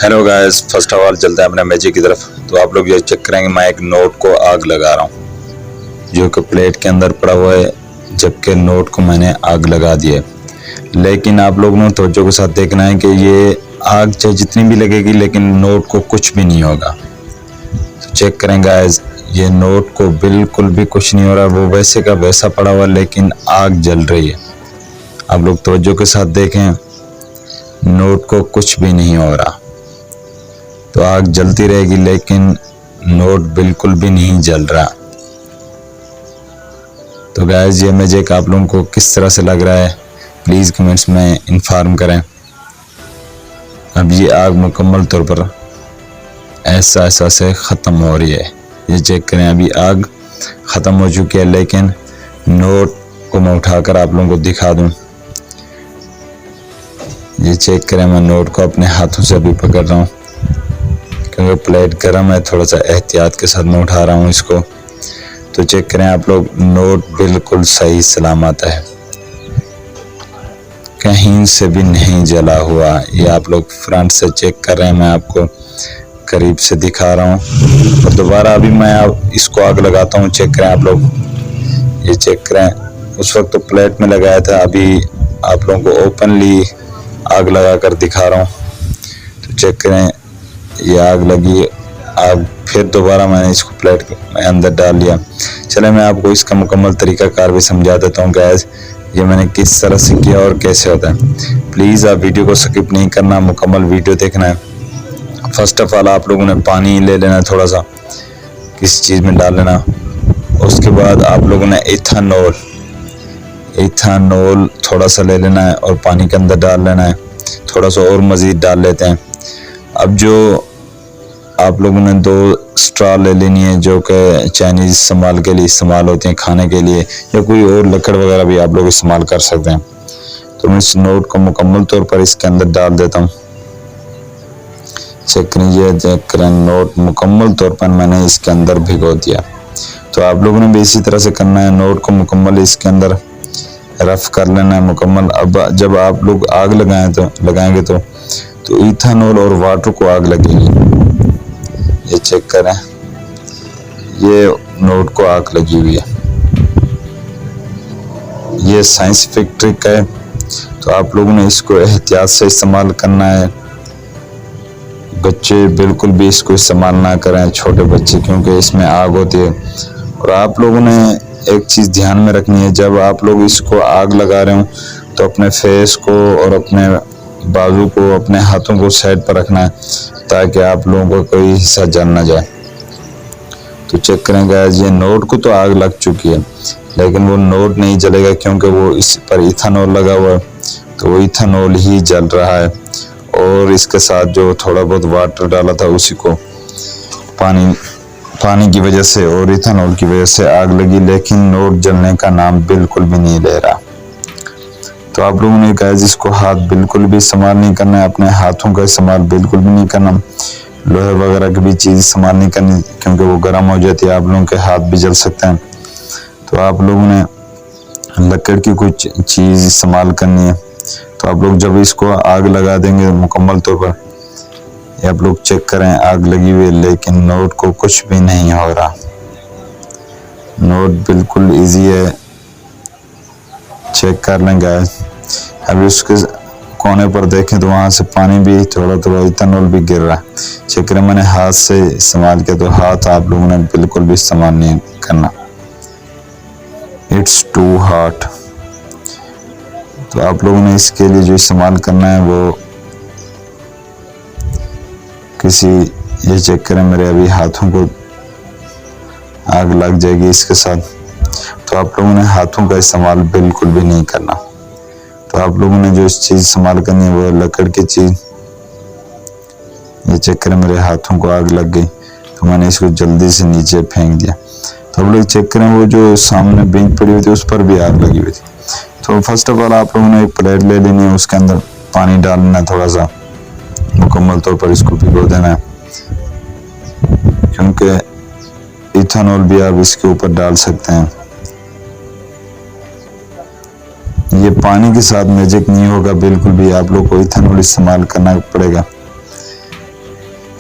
Hello guys, first of all चलते हैं अपने मैजिक की तरफ। तो आप लोग ये चेक करेंगे, मैं एक नोट को आग लगा रहा हूँ जो कि प्लेट के अंदर पड़ा हुआ है, जबकि नोट को मैंने आग लगा दी है। लेकिन आप लोगों ने तवज्जो के साथ देखना है कि ये आग चाहे जितनी भी लगेगी लेकिन नोट को कुछ भी नहीं होगा। तो चेक करें गाइस, ये नोट को बिल्कुल भी कुछ नहीं हो रहा, वो वैसे का वैसा पड़ा हुआ लेकिन आग जल रही है। आप लोग तवज्जो के साथ देखें, नोट को कुछ भी नहीं हो रहा। तो आग जलती रहेगी लेकिन नोट बिल्कुल भी नहीं जल रहा। तो गाइस, ये मैजिक आप लोगों को किस तरह से लग रहा है प्लीज़ कमेंट्स में इन्फॉर्म करें। अब ये आग मुकम्मल तौर पर ऐसा से ख़त्म हो रही है। ये चेक करें, अभी आग ख़त्म हो चुकी है लेकिन नोट को मैं उठाकर आप लोगों को दिखा दूं। ये चेक करें, मैं नोट को अपने हाथों से अभी पकड़ रहा हूँ क्योंकि प्लेट गर्म है, थोड़ा सा एहतियात के साथ मैं उठा रहा हूँ इसको। तो चेक करें आप लोग, नोट बिल्कुल सही सलामत है, कहीं से भी नहीं जला हुआ। ये आप लोग फ्रंट से चेक कर रहे हैं, मैं आपको करीब से दिखा रहा हूँ। और दोबारा अभी मैं इसको आग लगाता हूँ। चेक करें आप लोग, ये चेक करें, उस वक्त तो प्लेट में लगाया था, अभी आप लोगों को ओपनली आग लगा कर दिखा रहा हूँ। तो चेक करें, ये आग लगी। आग फिर दोबारा मैंने इसको प्लेट में अंदर डाल लिया। चले मैं आपको इसका मुकम्मल तरीकाकार भी समझा देता हूँ गैस, ये मैंने किस तरह से किया और कैसे होता है। प्लीज़ आप वीडियो को स्किप नहीं करना, मुकम्मल वीडियो देखना है। फर्स्ट ऑफ ऑल आप लोगों ने पानी ले लेना है, थोड़ा सा किसी चीज़ में डाल लेना। उसके बाद आप लोगों ने इथानॉल थोड़ा सा ले लेना है और पानी के अंदर डाल लेना है। थोड़ा सा और मज़ीद डाल लेते हैं। अब जो आप लोगों ने 2 स्ट्रॉ ले लेनी है जो कि चाइनीज़ इस्तेमाल के लिए इस्तेमाल होते हैं, खाने के लिए, या कोई और लकड़ वगैरह भी आप लोग इस्तेमाल कर सकते हैं। तो मैं इस नोट को मुकम्मल तौर पर इसके अंदर डाल देता हूँ। चेक करें, नोट मुकम्मल तौर पर मैंने इसके अंदर भिगो दिया। तो आप लोगों ने भी इसी तरह से करना है, नोट को मुकम्मल इसके अंदर रफ कर लेना है मुकम्मल। अब जब आप लोग आग लगाएंगे तो इथानॉल और वाटर को आग लगेगी। ये चेक करें, ये नोट को आग लगी हुई है। ये साइंटिफिक ट्रिक है, तो आप लोगों ने इसको एहतियात से इस्तेमाल करना है। बच्चे बिल्कुल भी इसको इस्तेमाल ना करें, छोटे बच्चे, क्योंकि इसमें आग होती है। और आप लोगों ने एक चीज़ ध्यान में रखनी है, जब आप लोग इसको आग लगा रहे हो तो अपने फेस को और अपने बाजू को, अपने हाथों को साइड पर रखना है ताकि आप लोगों को कोई हिस्सा जल ना जाए। तो चेक करें गाइस, ये नोट को तो आग लग चुकी है लेकिन वो नोट नहीं जलेगा क्योंकि वो इस पर इथानॉल लगा हुआ है, तो वो इथानॉल ही जल रहा है। और इसके साथ जो थोड़ा बहुत वाटर डाला था उसी को पानी की वजह से और इथानॉल की वजह से आग लगी, लेकिन नोट जलने का नाम बिल्कुल भी नहीं ले रहा। तो आप लोगों ने कहा इसको हाथ बिल्कुल भी इस्तेमाल नहीं करना है, अपने हाथों का इस्तेमाल बिल्कुल भी नहीं करना, लोहे वगैरह की भी चीज़ इस्तेमाल नहीं करनी क्योंकि वो गर्म हो जाती है, आप लोगों के हाथ भी जल सकते हैं। तो आप लोगों ने लकड़ की कुछ चीज़ इस्तेमाल करनी है। तो आप लोग जब इसको आग लगा देंगे मुकम्मल तौर पर, ये आप लोग चेक करें, आग लगी हुई है लेकिन नोट को कुछ भी नहीं हो रहा। नोट बिल्कुल इजी है, चेक कर लें गाइस। अभी उसके कोने पर देखें तो वहाँ से पानी भी थोड़ा इथानॉल भी गिर रहा है। चेक करें, मैंने हाथ से इस्तेमाल किया, तो हाथ आप लोगों ने बिल्कुल भी इस्तेमाल नहीं करना, इट्स टू हॉट। तो आप लोगों ने इसके लिए जो इस्तेमाल करना है वो ये चेक करें, मेरे अभी हाथों को आग लग जाएगी इसके साथ। तो आप लोगों ने हाथों का इस्तेमाल बिल्कुल भी नहीं करना। तो आप लोगों ने जो चीज़ इस्तेमाल करनी है वो लकड़ की चीज़। ये चेक करें, मेरे हाथों को आग लग गई तो मैंने इसको जल्दी से नीचे फेंक दिया। तो आप लोग चेक करें, वो जो सामने बेंच पड़ी हुई थी उस पर भी आग लगी हुई थी। तो फर्स्ट ऑफ ऑल आप लोगों ने एक प्लेट ले लेनी है, उसके अंदर पानी डालना है, थोड़ा सा मुकम्मल तौर पर इसको भिगो देना है क्योंकि इथानॉल भी आप इसके ऊपर डाल सकते हैं। ये पानी के साथ मैजिक नहीं होगा बिल्कुल भी, आप लोग को इथानॉल इस्तेमाल करना पड़ेगा।